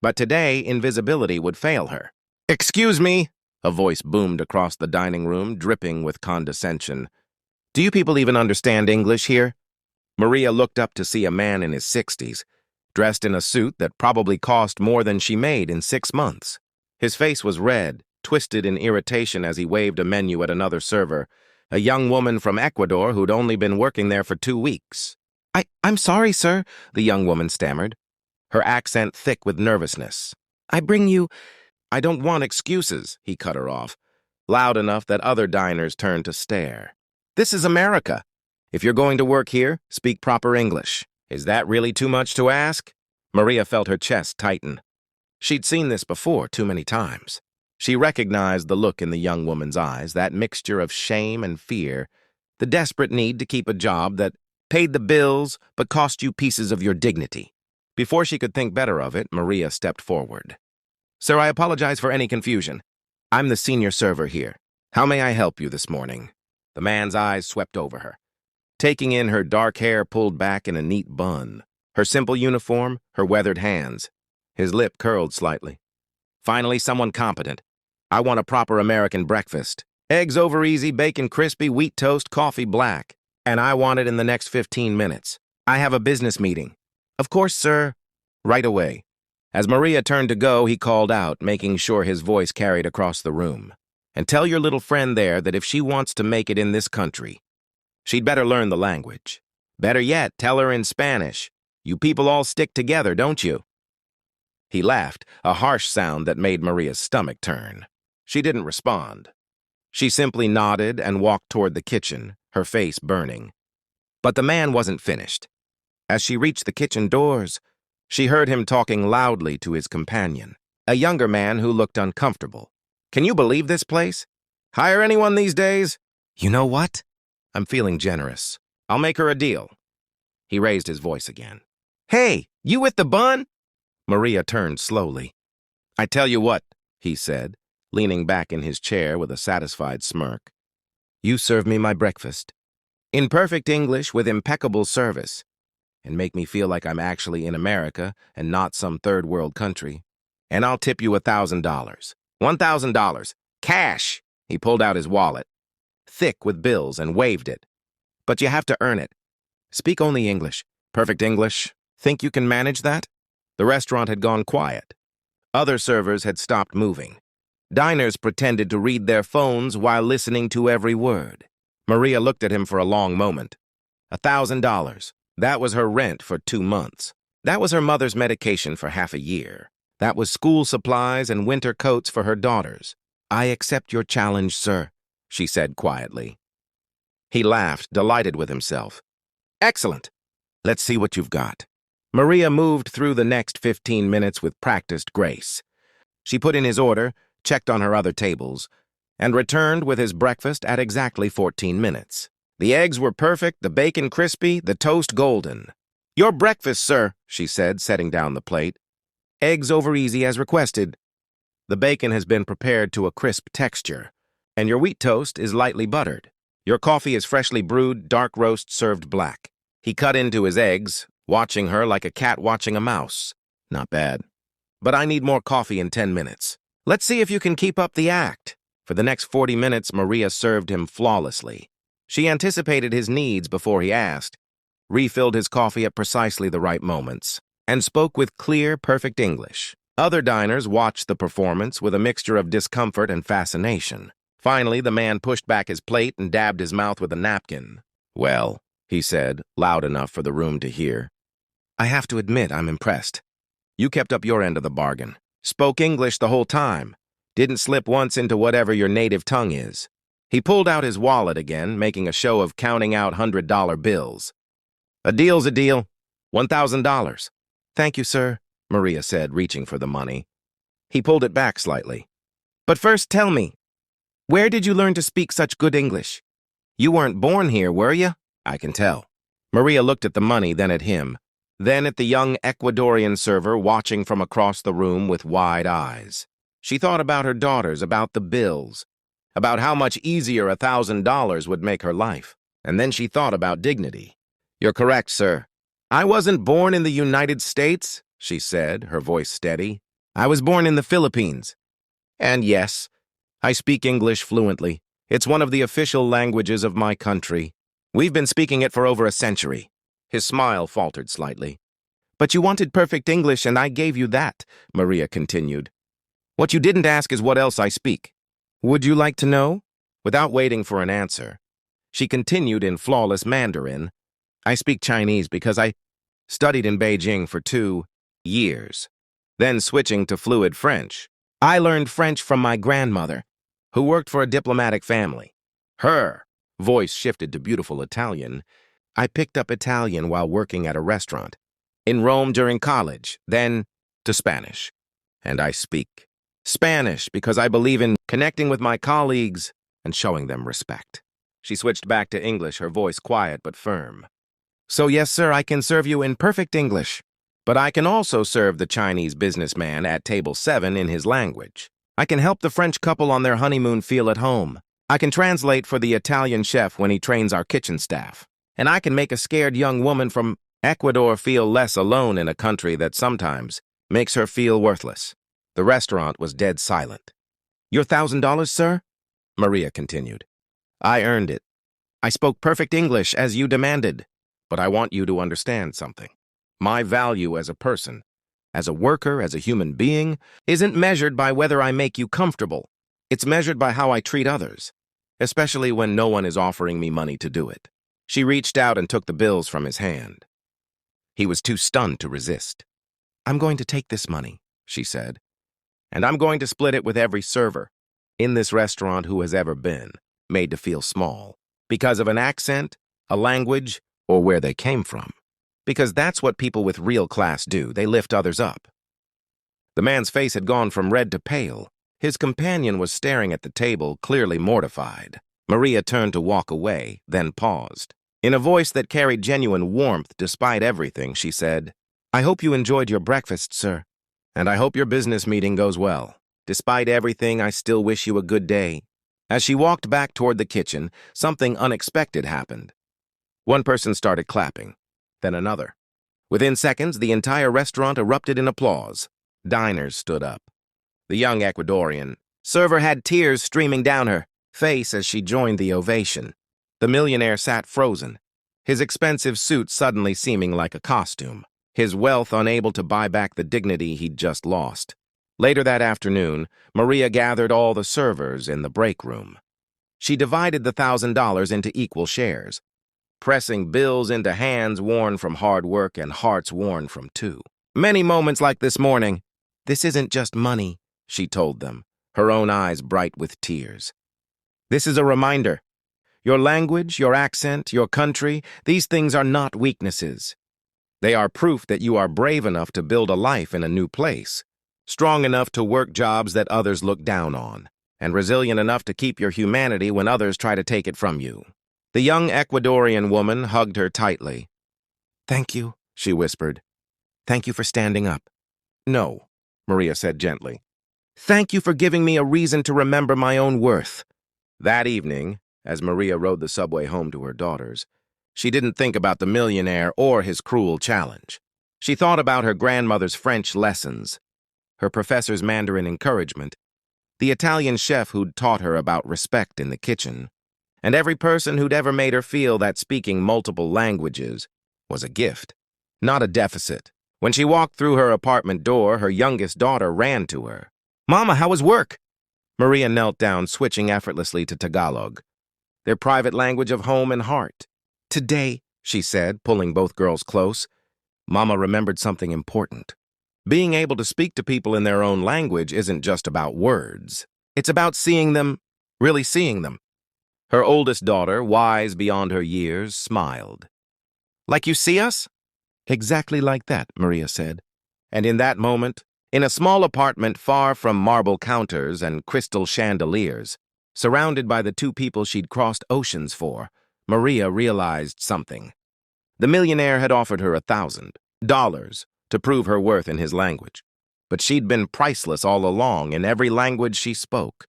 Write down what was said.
But today, invisibility would fail her. "Excuse me," a voice boomed across the dining room, dripping with condescension. "Do you people even understand English here?" Maria looked up to see a man in his 60s, dressed in a suit that probably cost more than she made in 6 months. His face was red, twisted in irritation as he waved a menu at another server, a young woman from Ecuador who'd only been working there for 2 weeks. I'm sorry, sir," the young woman stammered, her accent thick with nervousness. "I bring you—" "I don't want excuses," he cut her off, loud enough that other diners turned to stare. "This is America. If you're going to work here, speak proper English. Is that really too much to ask?" Maria felt her chest tighten. She'd seen this before too many times. She recognized the look in the young woman's eyes, that mixture of shame and fear, the desperate need to keep a job that paid the bills but cost you pieces of your dignity. Before she could think better of it, Maria stepped forward. "Sir, I apologize for any confusion. I'm the senior server here. How may I help you this morning?" The man's eyes swept over her, taking in her dark hair pulled back in a neat bun, her simple uniform, her weathered hands. His lip curled slightly. "Finally, someone competent. I want a proper American breakfast. Eggs over easy, bacon crispy, wheat toast, coffee black. And I want it in the next 15 minutes. I have a business meeting." "Of course, sir." "Right away." As Maria turned to go, he called out, making sure his voice carried across the room. "And tell your little friend there that if she wants to make it in this country, she'd better learn the language. Better yet, tell her in Spanish. You people all stick together, don't you?" He laughed, a harsh sound that made Maria's stomach turn. She didn't respond. She simply nodded and walked toward the kitchen, her face burning. But the man wasn't finished. As she reached the kitchen doors, she heard him talking loudly to his companion, a younger man who looked uncomfortable. "Can you believe this place? Hire anyone these days?" "You know what? I'm feeling generous. I'll make her a deal." He raised his voice again. "Hey, you with the bun?" Maria turned slowly. "I tell you what," he said, leaning back in his chair with a satisfied smirk. "You serve me my breakfast in perfect English with impeccable service, and make me feel like I'm actually in America and not some third world country, and I'll tip you $1,000. $1,000. Cash!" He pulled out his wallet, thick with bills, and waved it. "But you have to earn it. Speak only English. Perfect English. Think you can manage that?" The restaurant had gone quiet. Other servers had stopped moving. Diners pretended to read their phones while listening to every word. Maria looked at him for a long moment. $1,000. That was her rent for 2 months. That was her mother's medication for half a year. That was school supplies and winter coats for her daughters. "I accept your challenge, sir," she said quietly. He laughed, delighted with himself. "Excellent. Let's see what you've got." Maria moved through the next 15 minutes with practiced grace. She put in his order, checked on her other tables, and returned with his breakfast at exactly 14 minutes. The eggs were perfect, the bacon crispy, the toast golden. "Your breakfast, sir," she said, setting down the plate. "Eggs over easy as requested. The bacon has been prepared to a crisp texture, and your wheat toast is lightly buttered. Your coffee is freshly brewed, dark roast served black." He cut into his eggs, watching her like a cat watching a mouse. "Not bad. But I need more coffee in 10 minutes. Let's see if you can keep up the act." For the next 40 minutes, Maria served him flawlessly. She anticipated his needs before he asked, refilled his coffee at precisely the right moments, and spoke with clear, perfect English. Other diners watched the performance with a mixture of discomfort and fascination. Finally, the man pushed back his plate and dabbed his mouth with a napkin. "Well," he said, loud enough for the room to hear, "I have to admit I'm impressed. You kept up your end of the bargain. Spoke English the whole time. Didn't slip once into whatever your native tongue is." He pulled out his wallet again, making a show of counting out $100 bills. "A deal's a deal. $1,000. "Thank you, sir," Maria said, reaching for the money. He pulled it back slightly. "But first tell me, where did you learn to speak such good English? You weren't born here, were you?" "I can tell." Maria looked at the money, then at him, then at the young Ecuadorian server watching from across the room with wide eyes. She thought about her daughters, about the bills, about how much easier $1,000 would make her life. And then she thought about dignity. "You're correct, sir. I wasn't born in the United States," she said, her voice steady. I was born in the Philippines. And yes, I speak English fluently. It's one of the official languages of my country. We've been speaking it for over a century. His smile faltered slightly. But you wanted perfect English, and I gave you that, Maria continued. What you didn't ask is what else I speak. Would you like to know? Without waiting for an answer, she continued in flawless Mandarin. I speak Chinese because I studied in Beijing for 2 years, then switching to fluid French. I learned French from my grandmother, who worked for a diplomatic family. Her voice shifted to beautiful Italian. I picked up Italian while working at a restaurant. In Rome during college, then to Spanish. And I speak Spanish because I believe in connecting with my colleagues and showing them respect. She switched back to English, her voice quiet but firm. So yes, sir, I can serve you in perfect English, but I can also serve the Chinese businessman at table 7 in his language. I can help the French couple on their honeymoon feel at home. I can translate for the Italian chef when he trains our kitchen staff. And I can make a scared young woman from Ecuador feel less alone in a country that sometimes makes her feel worthless. The restaurant was dead silent. Your $1,000, sir? Maria continued. I earned it. I spoke perfect English as you demanded. But I want you to understand something. My value as a person, as a worker, as a human being, isn't measured by whether I make you comfortable. It's measured by how I treat others, especially when no one is offering me money to do it. She reached out and took the bills from his hand. He was too stunned to resist. I'm going to take this money, she said, and I'm going to split it with every server in this restaurant who has ever been made to feel small because of an accent, a language, or where they came from. Because that's what people with real class do. They lift others up. The man's face had gone from red to pale. His companion was staring at the table, clearly mortified. Maria turned to walk away, then paused. In a voice that carried genuine warmth despite everything, she said, I hope you enjoyed your breakfast, sir. And I hope your business meeting goes well. Despite everything, I still wish you a good day. As she walked back toward the kitchen, something unexpected happened. One person started clapping, then another. Within seconds, the entire restaurant erupted in applause. Diners stood up. The young Ecuadorian server had tears streaming down her face as she joined the ovation. The millionaire sat frozen, his expensive suit suddenly seeming like a costume, his wealth unable to buy back the dignity he'd just lost. Later that afternoon, Maria gathered all the servers in the break room. She divided the $1,000 into equal shares, pressing bills into hands worn from hard work and hearts worn from two. Many moments like this morning. This isn't just money, she told them, her own eyes bright with tears. This is a reminder. Your language, your accent, your country, these things are not weaknesses. They are proof that you are brave enough to build a life in a new place, strong enough to work jobs that others look down on, and resilient enough to keep your humanity when others try to take it from you. The young Ecuadorian woman hugged her tightly. Thank you, she whispered. Thank you for standing up. No, Maria said gently. Thank you for giving me a reason to remember my own worth. That evening, as Maria rode the subway home to her daughters, she didn't think about the millionaire or his cruel challenge. She thought about her grandmother's French lessons, her professor's Mandarin encouragement, the Italian chef who'd taught her about respect in the kitchen, and every person who'd ever made her feel that speaking multiple languages was a gift, not a deficit. When she walked through her apartment door, her youngest daughter ran to her. Mama, how was work? Maria knelt down, switching effortlessly to Tagalog, their private language of home and heart. Today, she said, pulling both girls close, Mama remembered something important. Being able to speak to people in their own language isn't just about words. It's about seeing them, really seeing them. Her oldest daughter, wise beyond her years, smiled. Like you see us? Exactly like that, Maria said. And in that moment, in a small apartment far from marble counters and crystal chandeliers, surrounded by the two people she'd crossed oceans for, Maria realized something. The millionaire had offered her $1,000 to prove her worth in his language. But she'd been priceless all along in every language she spoke.